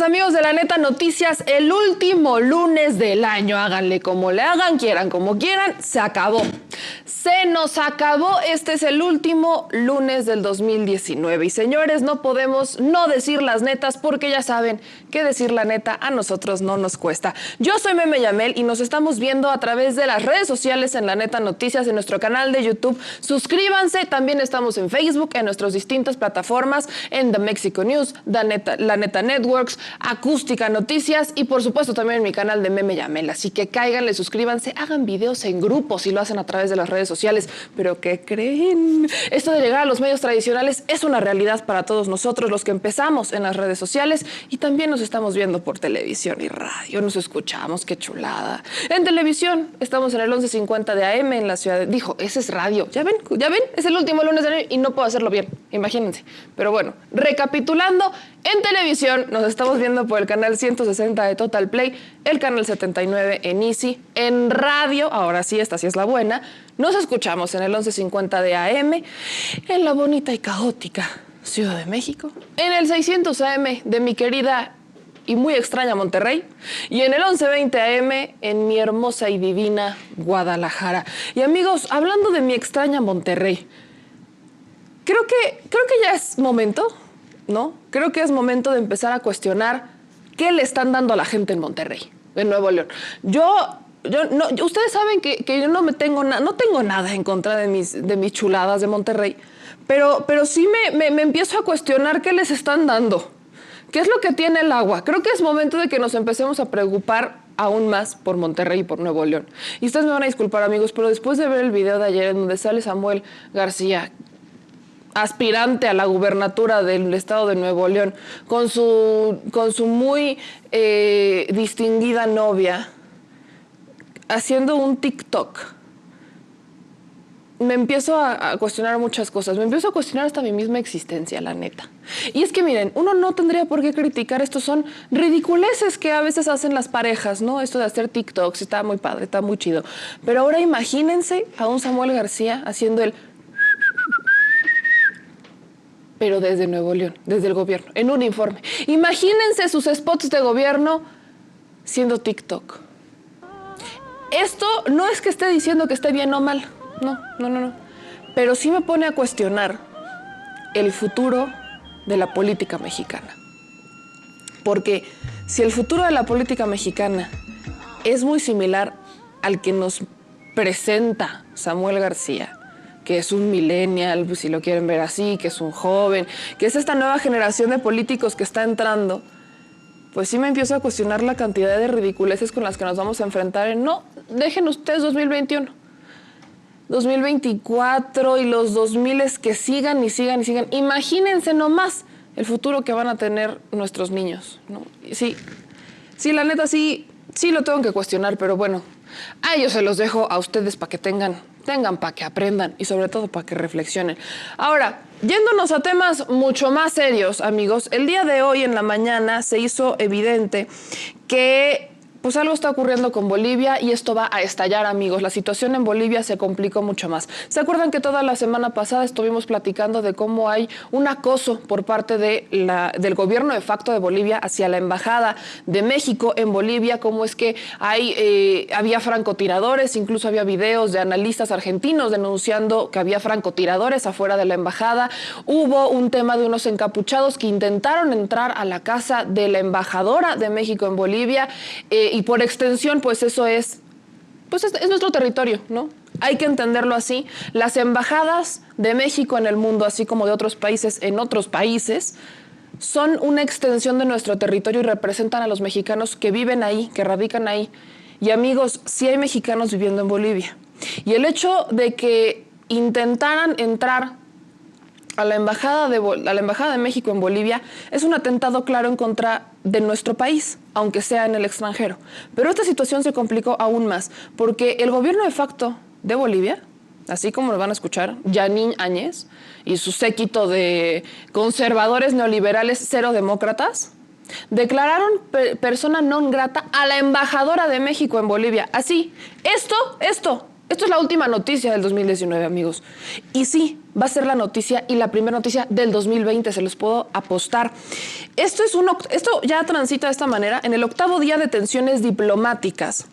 amigos de La Neta Noticias, el último lunes del año. Háganle como le hagan, quieran como quieran, se acabó. Se nos acabó, este es el último lunes del 2019. Y señores, no podemos no decir las netas porque ya saben que decir la neta a nosotros no nos cuesta. Yo soy Meme Yamel y nos estamos viendo a través de las redes sociales en La Neta Noticias, en nuestro canal de YouTube. Suscríbanse, también estamos en Facebook, en nuestras distintas plataformas, en The Mexico News, La Neta Networks, Acústica Noticias y por supuesto también en mi canal de Meme Yamel. Así que cáiganle, suscríbanse, hagan videos en grupo si lo hacen a través de las redes sociales. Pero ¿qué creen? Esto de llegar a los medios tradicionales es una realidad para todos nosotros, los que empezamos en las redes sociales y también nos estamos viendo por televisión y radio. Nos escuchamos, qué chulada. En televisión estamos en el 11:50 de AM en la ciudad de... Dijo, ese es radio. ¿Ya ven? Es el último lunes de año y no puedo hacerlo bien. Imagínense. Pero bueno, recapitulando, en televisión nos estamos viendo por el canal 160 de Total Play, el canal 79 en Easy, en radio, ahora sí, esta sí es la buena, nos escuchamos en el 11:50 de AM, en la bonita y caótica Ciudad de México, en el 600 AM de mi querida y muy extraña Monterrey, y en el 11:20 AM en mi hermosa y divina Guadalajara. Y amigos, hablando de mi extraña Monterrey, creo que ya es momento, ¿no? Creo que es momento de empezar a cuestionar qué le están dando a la gente en Monterrey, en Nuevo León. Ustedes saben que yo no tengo nada en contra de mis chuladas de Monterrey, pero sí me empiezo a cuestionar qué les están dando. ¿Qué es lo que tiene el agua? Creo que es momento de que nos empecemos a preocupar aún más por Monterrey y por Nuevo León. Y ustedes me van a disculpar, amigos, pero después de ver el video de ayer en donde sale Samuel García, aspirante a la gubernatura del estado de Nuevo León, con su muy distinguida novia, haciendo un TikTok, me empiezo a cuestionar muchas cosas. Me empiezo a cuestionar hasta mi misma existencia, la neta. Y es que miren, uno no tendría por qué criticar. Estos son ridiculeces que a veces hacen las parejas, ¿no? Esto de hacer TikToks está muy padre, está muy chido. Pero ahora imagínense a un Samuel García haciendo el... pero desde Nuevo León, desde el gobierno, en un informe. Imagínense sus spots de gobierno siendo TikTok. Esto no es que esté diciendo que esté bien o mal, no. Pero sí me pone a cuestionar el futuro de la política mexicana. Porque si el futuro de la política mexicana es muy similar al que nos presenta Samuel García, que es un millennial, si lo quieren ver así, que es un joven, que es esta nueva generación de políticos que está entrando, pues sí me empiezo a cuestionar la cantidad de ridiculeces con las que nos vamos a enfrentar en, no, dejen ustedes 2021, 2024 y los 2000 que sigan y sigan y sigan. Imagínense nomás el futuro que van a tener nuestros niños, ¿no? Sí, la neta sí lo tengo que cuestionar, pero bueno, a ellos se los dejo a ustedes para que tengan para que aprendan y sobre todo para que reflexionen. Ahora, yéndonos a temas mucho más serios, amigos, el día de hoy en la mañana se hizo evidente que pues algo está ocurriendo con Bolivia y esto va a estallar, amigos. La situación en Bolivia se complicó mucho más. ¿Se acuerdan que toda la semana pasada estuvimos platicando de cómo hay un acoso por parte del gobierno de facto de Bolivia hacia la embajada de México en Bolivia? Cómo es que había francotiradores, incluso había videos de analistas argentinos denunciando que había francotiradores afuera de la embajada. Hubo un tema de unos encapuchados que intentaron entrar a la casa de la embajadora de México en Bolivia, y por extensión, pues eso es nuestro territorio, ¿no? Hay que entenderlo así. Las embajadas de México en el mundo, así como de otros países en otros países, son una extensión de nuestro territorio y representan a los mexicanos que viven ahí, que radican ahí. Y amigos, sí hay mexicanos viviendo en Bolivia. Y el hecho de que intentaran entrar a la embajada de México en Bolivia es un atentado claro en contra de nuestro país, aunque sea en el extranjero. Pero esta situación se complicó aún más, porque el gobierno de facto de Bolivia, así como lo van a escuchar, Yanín Áñez y su séquito de conservadores neoliberales cero demócratas, declararon persona non grata a la embajadora de México en Bolivia. Así, esto Esto es la última noticia del 2019, amigos. Y sí, va a ser la noticia y la primera noticia del 2020, se los puedo apostar. Esto ya transita de esta manera en el 8º día de tensiones diplomáticas.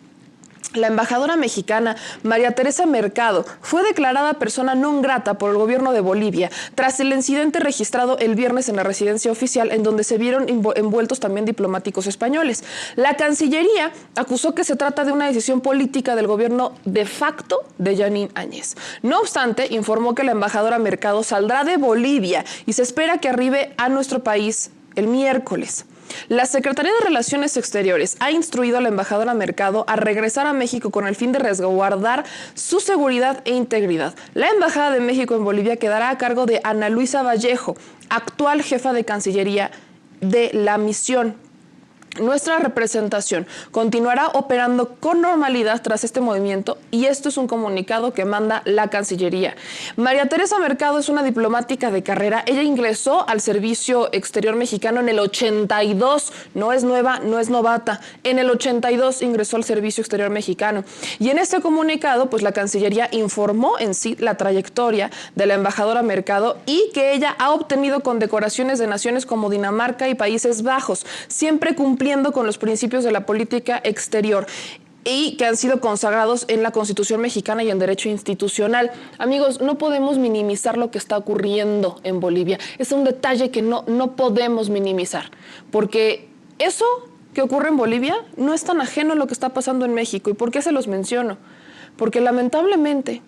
La embajadora mexicana María Teresa Mercado fue declarada persona non grata por el gobierno de Bolivia tras el incidente registrado el viernes en la residencia oficial, en donde se vieron envueltos también diplomáticos españoles. La Cancillería acusó que se trata de una decisión política del gobierno de facto de Jeanine Áñez. No obstante, informó que la embajadora Mercado saldrá de Bolivia y se espera que arribe a nuestro país el miércoles. La Secretaría de Relaciones Exteriores ha instruido a la embajadora Mercado a regresar a México con el fin de resguardar su seguridad e integridad. La Embajada de México en Bolivia quedará a cargo de Ana Luisa Vallejo, actual jefa de Cancillería de la misión. Nuestra representación continuará operando con normalidad tras este movimiento y esto es un comunicado que manda la Cancillería. María Teresa Mercado es una diplomática de carrera. Ella ingresó al Servicio Exterior Mexicano en el 82. No es nueva, no es novata. En el 82 ingresó al Servicio Exterior Mexicano. Y en este comunicado, pues la Cancillería informó en sí la trayectoria de la embajadora Mercado y que ella ha obtenido condecoraciones de naciones como Dinamarca y Países Bajos, siempre cumpliendo con los principios de la política exterior y que han sido consagrados en la Constitución mexicana y en derecho institucional. Amigos, no podemos minimizar lo que está ocurriendo en Bolivia. Es un detalle que no podemos minimizar, porque eso que ocurre en Bolivia no es tan ajeno a lo que está pasando en México. ¿Y por qué se los menciono? Porque lamentablemente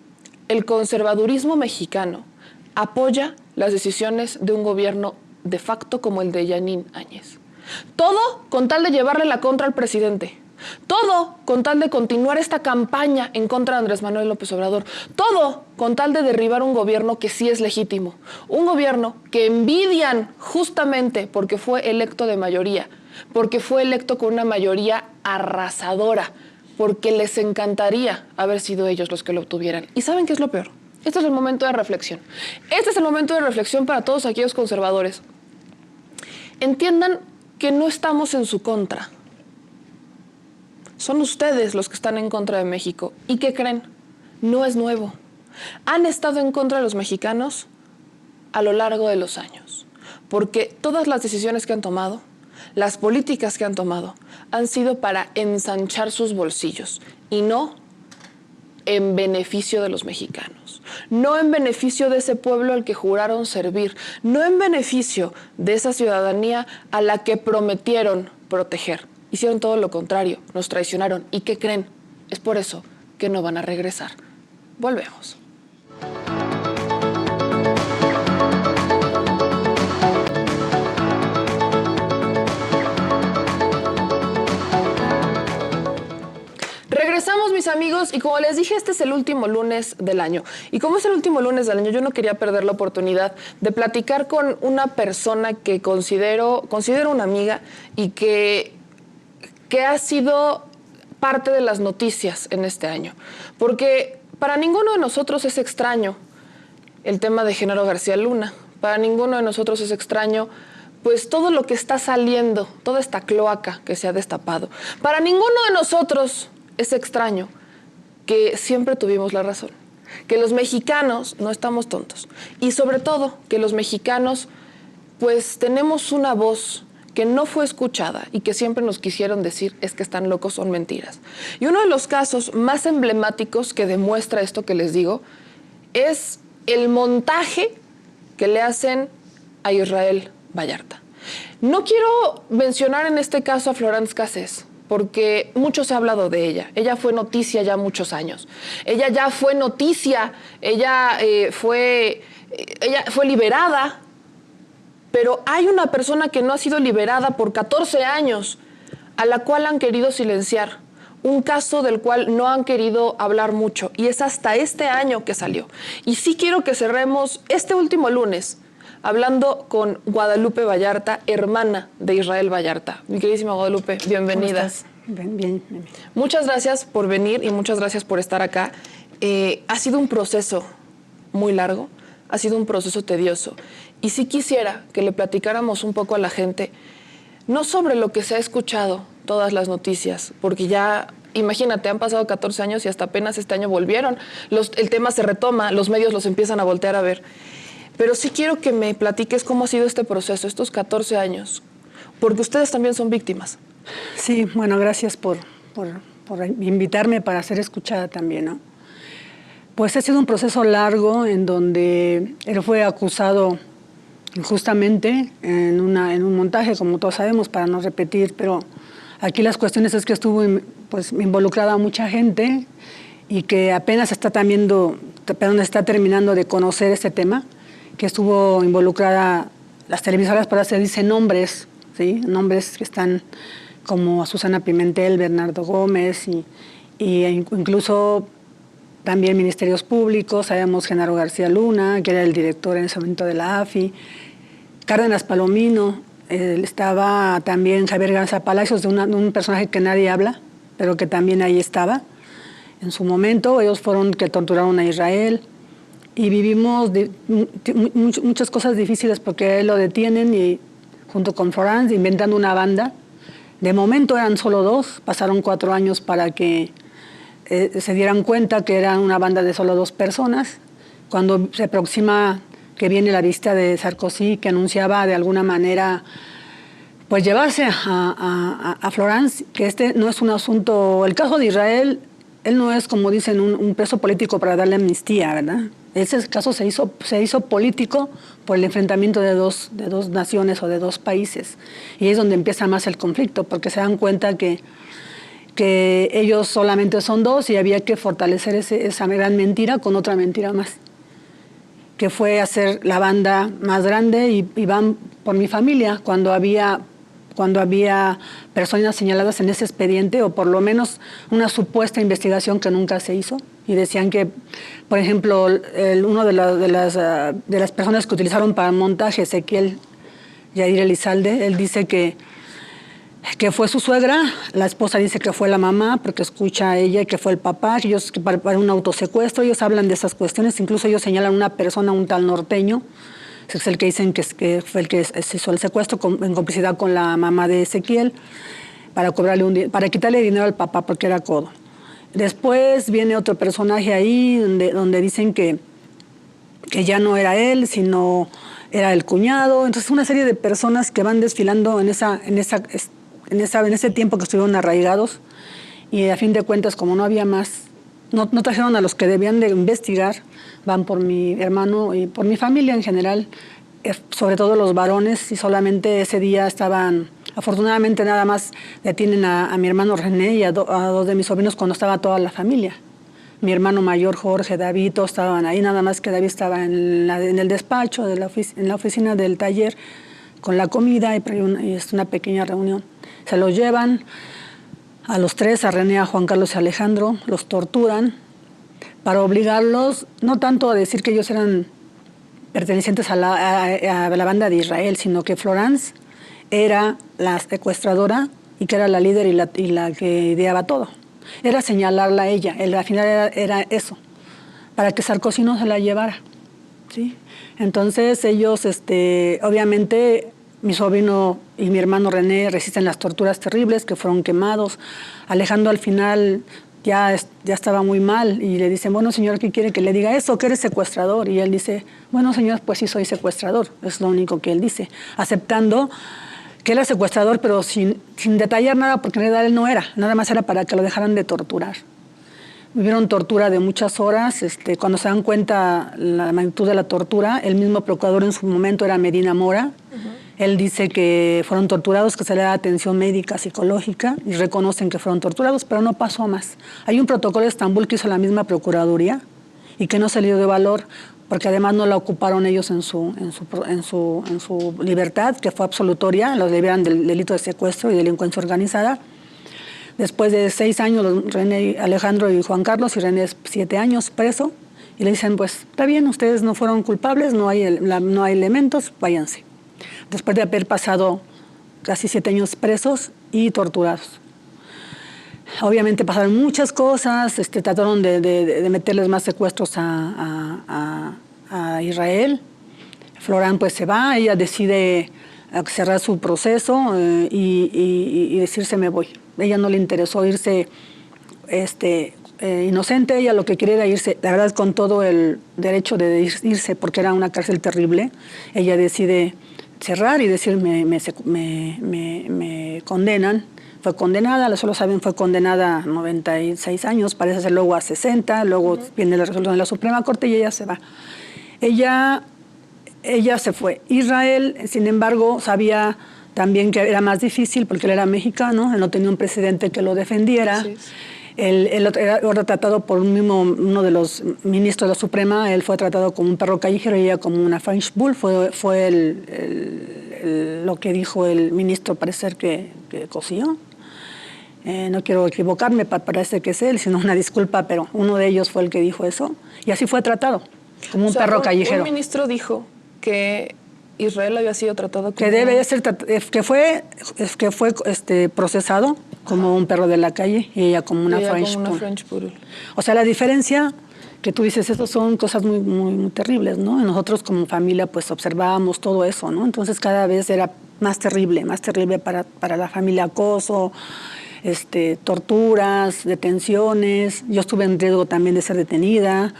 el conservadurismo mexicano apoya las decisiones de un gobierno de facto como el de Jeanine Áñez. Todo con tal de llevarle la contra al presidente. Todo con tal de continuar esta campaña en contra de Andrés Manuel López Obrador. Todo con tal de derribar un gobierno que sí es legítimo. Un gobierno que envidian justamente porque fue electo de mayoría. Porque fue electo con una mayoría arrasadora. Porque les encantaría haber sido ellos los que lo obtuvieran. ¿Y saben qué es lo peor? Este es el momento de reflexión. Este es el momento de reflexión para todos aquellos conservadores. Entiendan que no estamos en su contra. Son ustedes los que están en contra de México. ¿Y qué creen? No es nuevo. Han estado en contra de los mexicanos a lo largo de los años. Porque todas las decisiones que han tomado, las políticas que han tomado, han sido para ensanchar sus bolsillos y no en beneficio de los mexicanos. No en beneficio de ese pueblo al que juraron servir, no en beneficio de esa ciudadanía a la que prometieron proteger. Hicieron todo lo contrario, nos traicionaron. ¿Y qué creen? Es por eso que no van a regresar. Volvemos. Regresamos, mis amigos, y como les dije, este es el último lunes del año. Y como es el último lunes del año, yo no quería perder la oportunidad de platicar con una persona que considero una amiga y que ha sido parte de las noticias en este año. Porque para ninguno de nosotros es extraño el tema de Genaro García Luna. Para ninguno de nosotros es extraño pues todo lo que está saliendo, toda esta cloaca que se ha destapado. Para ninguno de nosotros es extraño que siempre tuvimos la razón, que los mexicanos no estamos tontos y sobre todo que los mexicanos pues tenemos una voz que no fue escuchada y que siempre nos quisieron decir es que están locos, son mentiras. Y uno de los casos más emblemáticos que demuestra esto que les digo es el montaje que le hacen a Israel Vallarta. No quiero mencionar en este caso a Florence Cassés, porque mucho se ha hablado de ella. Ella fue noticia ya muchos años. Ella ya fue noticia, ella fue liberada, pero hay una persona que no ha sido liberada por 14 años, a la cual han querido silenciar. Un caso del cual no han querido hablar mucho, y es hasta este año que salió. Y sí quiero que cerremos este último lunes hablando con Guadalupe Vallarta, hermana de Israel Vallarta. Mi queridísima Guadalupe, bienvenida. ¿Cómo estás? Bien. Muchas gracias por venir y muchas gracias por estar acá. Ha sido un proceso muy largo, ha sido un proceso tedioso. Y sí quisiera que le platicáramos un poco a la gente, no sobre lo que se ha escuchado, todas las noticias, porque ya Imagínate, han pasado 14 años y hasta apenas este año volvieron. El tema se retoma, los medios los empiezan a voltear a ver. Pero sí quiero que me platiques cómo ha sido este proceso, estos 14 años, porque ustedes también son víctimas. Sí, bueno, gracias por invitarme para ser escuchada también, ¿no? Pues ha sido un proceso largo en donde él fue acusado injustamente en un montaje, como todos sabemos, para no repetir, pero aquí las cuestiones es que estuvo pues, involucrada mucha gente y que apenas está terminando de conocer este tema, que estuvo involucrada las televisoras, para se dicen nombres, ¿sí? Nombres que están como Susana Pimentel, Bernardo Gómez y incluso también ministerios públicos. Sabemos Genaro García Luna, que era el director en ese momento de la AFI, Cárdenas Palomino, estaba también Javier Garza Palacios, de un personaje que nadie habla, pero que también ahí estaba. En su momento ellos fueron que torturaron a Israel y vivimos muchas cosas difíciles porque lo detienen y junto con Florence inventando una banda. De momento eran solo 2, pasaron 4 años para que se dieran cuenta que eran una banda de solo 2 personas. Cuando se aproxima que viene la visita de Sarkozy, que anunciaba de alguna manera pues llevarse a Florence, que este no es un asunto, el caso de Israel, él no es, como dicen, un preso político para darle amnistía, ¿verdad? Ese caso se hizo político por el enfrentamiento de dos naciones o de 2 países. Y es donde empieza más el conflicto, porque se dan cuenta que ellos solamente son 2 y había que fortalecer esa gran mentira con otra mentira más, que fue hacer la banda más grande y van por mi familia cuando había personas señaladas en ese expediente, o por lo menos una supuesta investigación que nunca se hizo. Y decían que, por ejemplo, uno de las personas que utilizaron para el montaje, Ezequiel Yair Elizalde, él dice que fue su suegra, la esposa dice que fue la mamá, porque escucha a ella, y que fue el papá, que para un autosecuestro. Ellos hablan de esas cuestiones, incluso ellos señalan a una persona, un tal norteño, es el que dicen que fue el que se hizo el secuestro en complicidad con la mamá de Ezequiel para quitarle dinero al papá porque era codo. Después viene otro personaje ahí donde dicen que ya no era él, sino era el cuñado. Entonces una serie de personas que van desfilando en ese tiempo que estuvieron arraigados, y a fin de cuentas, como no había más, no trajeron a los que debían de investigar, van por mi hermano y por mi familia en general, sobre todo los varones, y solamente ese día estaban, afortunadamente nada más detienen a mi hermano René y a 2 de mis sobrinos cuando estaba toda la familia. Mi hermano mayor, Jorge, David, todos estaban ahí, nada más que David estaba en el despacho, en la oficina del taller, con la comida y es una pequeña reunión. Se los llevan a los 3, a René, a Juan Carlos y a Alejandro, los torturan para obligarlos, no tanto a decir que ellos eran pertenecientes a la banda de Israel, sino que Florence era la secuestradora y que era la líder y la que ideaba todo. Era señalarla a ella, al final era eso, para que Sarkozy no se la llevara, ¿sí? Entonces ellos, obviamente, mi sobrino y mi hermano René resisten las torturas terribles, que fueron quemados. Alejandro al final ya estaba muy mal y le dicen, bueno, señor, ¿qué quiere que le diga eso? Que eres secuestrador. Y él dice, bueno, señor, pues sí soy secuestrador. Es lo único que él dice, aceptando que era secuestrador, pero sin detallar nada, porque en realidad él no era. Nada más era para que lo dejaran de torturar. Vivieron tortura de muchas horas. Cuando se dan cuenta la magnitud de la tortura, el mismo procurador en su momento era Medina Mora. Él dice que fueron torturados, que se le da atención médica, psicológica, y reconocen que fueron torturados, pero no pasó a más. Hay un protocolo de Estambul que hizo la misma Procuraduría y que no se le dio de valor, porque además no la ocuparon ellos en su libertad, que fue absolutoria, los liberan del delito de secuestro y delincuencia organizada. Después de 6 años, René, Alejandro y Juan Carlos, y René 7 años preso, y le dicen, pues, está bien, ustedes no fueron culpables, no hay elementos, váyanse. Después de haber pasado casi 7 años presos y torturados. Obviamente pasaron muchas cosas, trataron de meterles más secuestros a Israel. Florán pues se va, ella decide cerrar su proceso y decirse me voy. A ella no le interesó irse inocente. Ella lo que quería era irse, la verdad, con todo el derecho de irse, porque era una cárcel terrible. Ella decide cerrar y decir, me condenan. Fue condenada, solo saben, fue condenada a 96 años, parece ser luego a 60, luego viene la resolución de la Suprema Corte y ella se va. Ella se fue. Israel, sin embargo, sabía también que era más difícil porque él era mexicano, él no tenía un presidente que lo defendiera. Sí. Él era tratado por uno de los ministros de la Suprema, él fue tratado como un perro callejero y ella como una French Bull, fue lo que dijo el ministro, parece que cosió. No quiero equivocarme, parece que es él, sino una disculpa, pero uno de ellos fue el que dijo eso, y así fue tratado, como un perro callejero. Un ministro dijo que Israel había sido tratado como... Que debe de ser, que fue procesado como un perro de la calle y ella como una French Poodle. O sea, la diferencia que tú dices, estas son cosas muy, muy, muy terribles, ¿no? Y nosotros como familia pues observábamos todo eso, ¿no? Entonces cada vez era más terrible para la familia, acoso, torturas, detenciones. Yo estuve en riesgo también de ser detenida.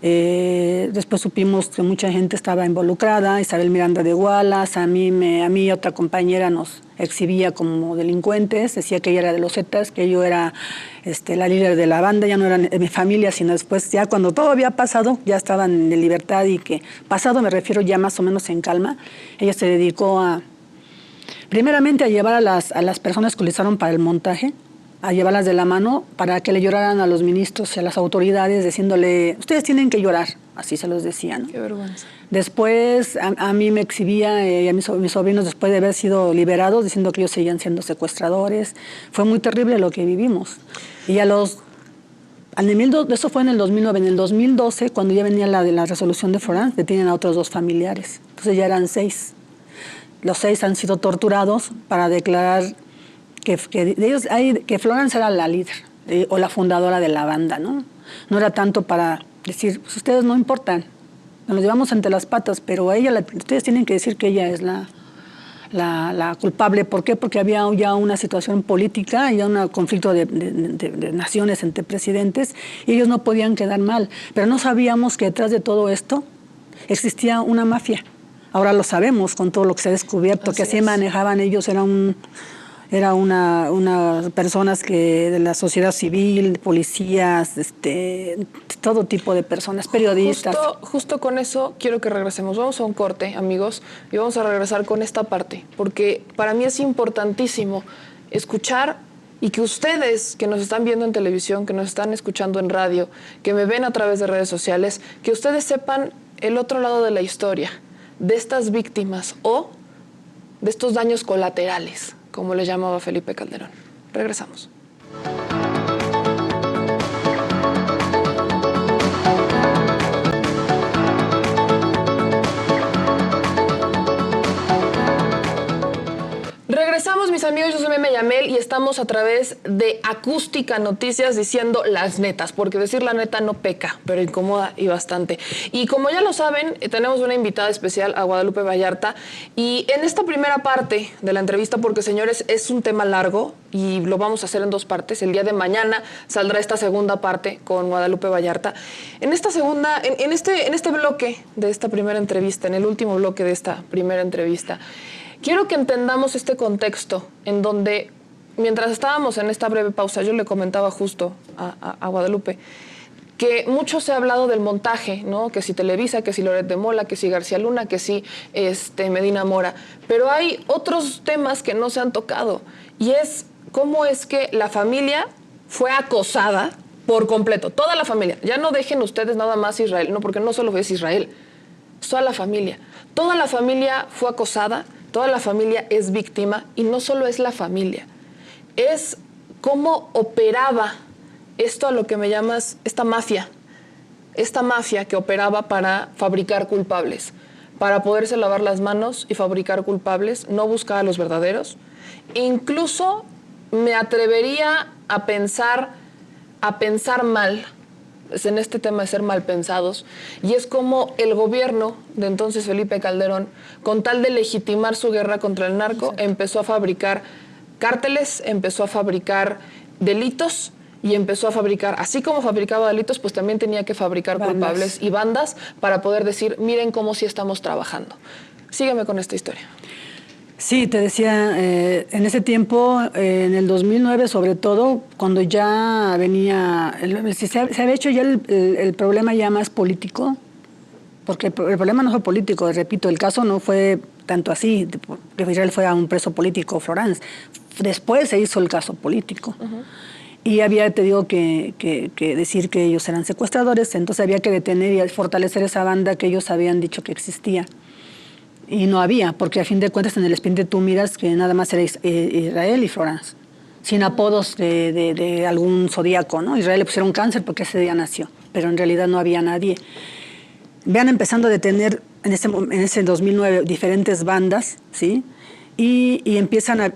Después supimos que mucha gente estaba involucrada, Isabel Miranda de Wallace, a mí y otra compañera nos exhibía como delincuentes, decía que ella era de los Zetas, que yo era la líder de la banda, ya no era de mi familia, sino después ya cuando todo había pasado, ya estaban en libertad y que pasado me refiero ya más o menos en calma, ella se dedicó primeramente a llevar a las personas que utilizaron para el montaje, a llevarlas de la mano para que le lloraran a los ministros y a las autoridades diciéndole, ustedes tienen que llorar, así se los decía, ¿no? Qué vergüenza. Después a mí me exhibía y a mis sobrinos después de haber sido liberados diciendo que ellos seguían siendo secuestradores. Fue muy terrible lo que vivimos. Y eso fue en el 2009. En el 2012, cuando ya venía la resolución de Florence, detienen a otros 2 familiares. Entonces ya eran 6. Los 6 han sido torturados para declarar que Florence era la líder o la fundadora de la banda, ¿no? No era tanto para decir, pues ustedes no importan, nos llevamos entre las patas, pero a ella ustedes tienen que decir que ella es la culpable. ¿Por qué? Porque había ya una situación política, ya un conflicto de naciones entre presidentes y ellos no podían quedar mal. Pero no sabíamos que detrás de todo esto existía una mafia. Ahora lo sabemos con todo lo que se ha descubierto, que así manejaban ellos, era unas personas de la sociedad civil, policías, todo tipo de personas, periodistas. Justo con eso quiero que regresemos. Vamos a un corte, amigos, y vamos a regresar con esta parte, porque para mí es importantísimo escuchar y que ustedes que nos están viendo en televisión, que nos están escuchando en radio, que me ven a través de redes sociales, que ustedes sepan el otro lado de la historia, de estas víctimas o de estos daños colaterales, como le llamaba Felipe Calderón. Regresamos. Regresamos, mis amigos, yo soy Meme Yamel y estamos a través de Acústica Noticias diciendo las netas, porque decir la neta no peca, pero incomoda y bastante. Y como ya lo saben, tenemos una invitada especial, a Guadalupe Vallarta, y en esta primera parte de la entrevista, porque señores, es un tema largo y lo vamos a hacer en 2 partes, el día de mañana saldrá esta segunda parte con Guadalupe Vallarta. En esta segunda, en este bloque de esta primera entrevista, en el último bloque de esta primera entrevista, quiero que entendamos este contexto en donde, mientras estábamos en esta breve pausa, yo le comentaba justo a Guadalupe que mucho se ha hablado del montaje, ¿no? Que si Televisa, que si Loret de Mola, que si García Luna, que si Medina Mora. Pero hay otros temas que no se han tocado y es cómo es que la familia fue acosada por completo, toda la familia. Ya no dejen ustedes nada más Israel, no, porque no solo es Israel, toda la familia. Toda la familia fue acosada. Toda la familia es víctima y no solo es la familia, es cómo operaba esto a lo que me llamas esta mafia que operaba para fabricar culpables, para poderse lavar las manos y fabricar culpables, no buscaba a los verdaderos. Incluso me atrevería a pensar mal en este tema de ser mal pensados, y es como el gobierno de entonces Felipe Calderón, con tal de legitimar su guerra contra el narco, empezó a fabricar cárteles, empezó a fabricar delitos y empezó a fabricar, así como fabricaba delitos, pues también tenía que fabricar culpables y bandas para poder decir, miren cómo sí estamos trabajando. Sígueme con esta historia. Sí, te decía, en ese tiempo, en el 2009 sobre todo, cuando ya venía, se había hecho ya el problema ya más político, porque el problema no fue político, repito, el caso no fue tanto así, que Israel fuera un preso político, Florence. Después se hizo el caso político. Y había, te digo, que decir que ellos eran secuestradores, entonces había que detener y fortalecer esa banda que ellos habían dicho que existía. Y no había, porque a fin de cuentas en el expediente tú miras que nada más era Israel y Florence, sin apodos de algún zodíaco, ¿no? Israel le pusieron Cáncer porque ese día nació, pero en realidad no había nadie. Vean empezando a detener en ese 2009 diferentes bandas, ¿sí? Y empiezan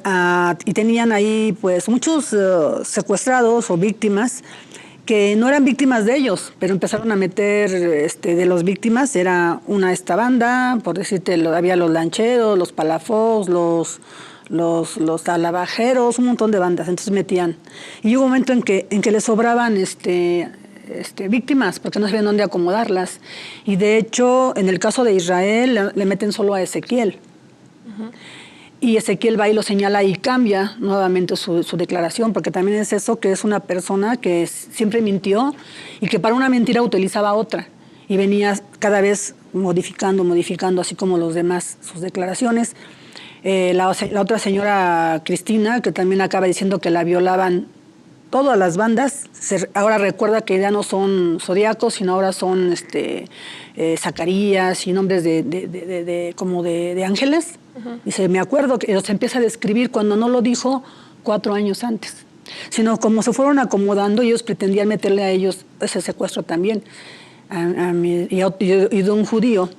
y tenían ahí pues muchos secuestrados o víctimas que no eran víctimas de ellos, pero empezaron a meter de los víctimas, era esta banda, por decirte, había los lancheros, los palafox, los alabajeros, un montón de bandas, entonces metían. Y hubo un momento en que les sobraban víctimas, porque no sabían dónde acomodarlas. Y de hecho, en el caso de Israel, le meten solo a Ezequiel. Y Ezequiel va y lo señala y cambia nuevamente su declaración, porque también es eso, que es una persona que siempre mintió y que para una mentira utilizaba otra. Y venía cada vez modificando, así como los demás, sus declaraciones. La otra señora Cristina, que también acaba diciendo que la violaban todas las bandas, ahora recuerda que ya no son zodiacos, sino ahora son Zacarías y nombres como de ángeles. Dice, me acuerdo que los empieza a describir cuando no lo dijo 4 años antes, sino como se fueron acomodando, ellos pretendían meterle a ellos ese secuestro también. Y de un judío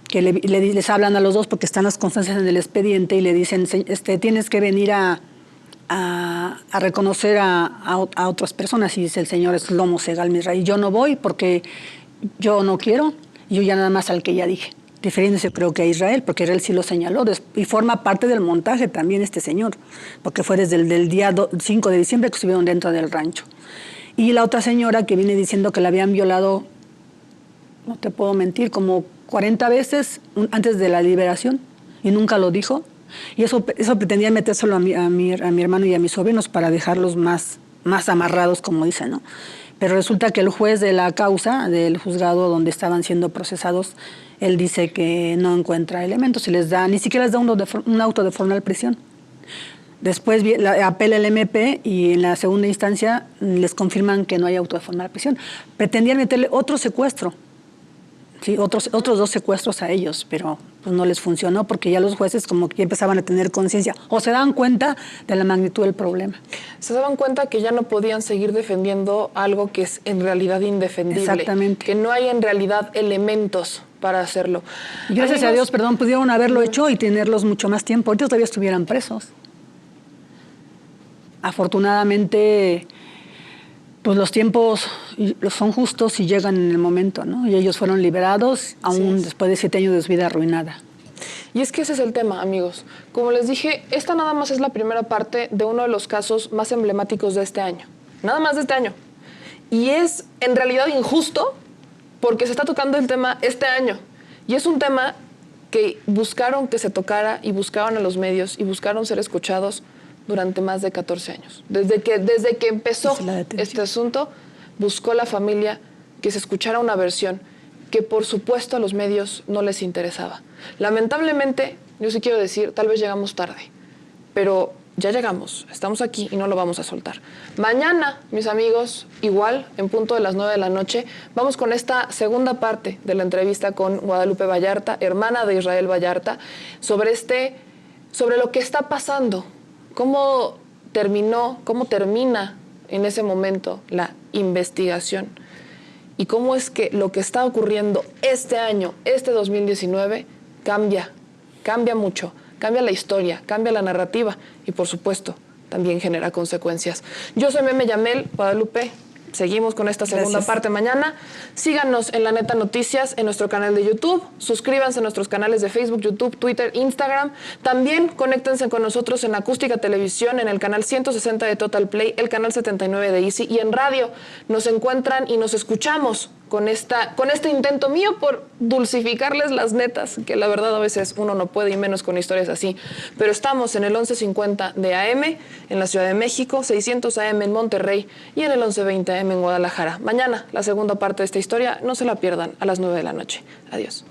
que les hablan a los dos porque están las constancias en el expediente y le dicen, tienes que venir a reconocer a otras personas. Y dice el señor Shlomo Segal Mizrahi, yo no voy porque yo no quiero, yo ya nada más al que ya dije. Diferencia creo que a Israel, porque Israel sí lo señaló y forma parte del montaje también este señor, porque fue desde el día 5 de diciembre que estuvieron dentro del rancho. Y la otra señora que viene diciendo que la habían violado, no te puedo mentir, como 40 veces antes de la liberación y nunca lo dijo. Y eso pretendía metérselo a mi hermano y a mis sobrinos para dejarlos más amarrados, como dicen, ¿no? Pero resulta que el juez de la causa, del juzgado donde estaban siendo procesados, él dice que no encuentra elementos y ni siquiera les da un auto de formal prisión. Después apela el MP y en la segunda instancia les confirman que no hay auto de formal prisión. Pretendían meterle otro secuestro, ¿sí? Otros 2 secuestros a ellos, pero pues no les funcionó porque ya los jueces como que ya empezaban a tener conciencia o se daban cuenta de la magnitud del problema. Se daban cuenta que ya no podían seguir defendiendo algo que es en realidad indefendible. Exactamente. Que no hay en realidad elementos para hacerlo. Gracias a Dios, pudieron haberlo hecho y tenerlos mucho más tiempo. Ahorita todavía estuvieran presos. Afortunadamente, pues los tiempos son justos y llegan en el momento, ¿no? Y ellos fueron liberados aún después de 7 años de su vida arruinada. Y es que ese es el tema, amigos. Como les dije, esta nada más es la primera parte de uno de los casos más emblemáticos de este año. Nada más de este año. Y es en realidad injusto porque se está tocando el tema este año. Y es un tema que buscaron que se tocara y buscaron a los medios y buscaron ser escuchados durante más de 14 años. Desde que empezó este asunto, buscó la familia que se escuchara una versión que por supuesto a los medios no les interesaba. Lamentablemente, yo sí quiero decir, tal vez llegamos tarde, pero ya llegamos, estamos aquí y no lo vamos a soltar. Mañana, mis amigos, igual, en punto de las 9 de la noche, vamos con esta segunda parte de la entrevista con Guadalupe Vallarta, hermana de Israel Vallarta, sobre lo que está pasando, cómo termina en ese momento la investigación y cómo es que lo que está ocurriendo este año, este 2019, cambia mucho. Cambia la historia, cambia la narrativa y, por supuesto, también genera consecuencias. Yo soy Meme Yamel, Guadalupe, Seguimos con esta segunda Gracias. parte mañana. Síganos en La Neta Noticias en nuestro canal de YouTube. Suscríbanse a nuestros canales de Facebook, YouTube, Twitter, Instagram. También conéctense con nosotros en Acústica Televisión, en el canal 160 de Total Play, el canal 79 de Easy y en radio. Nos encuentran y nos escuchamos con este intento mío por dulcificarles las netas, que la verdad a veces uno no puede y menos con historias así. Pero estamos en el 1150 de AM en la Ciudad de México, 600 AM en Monterrey y en el 1120 AM en Guadalajara. Mañana la segunda parte de esta historia, no se la pierdan a las 9 de la noche. Adiós.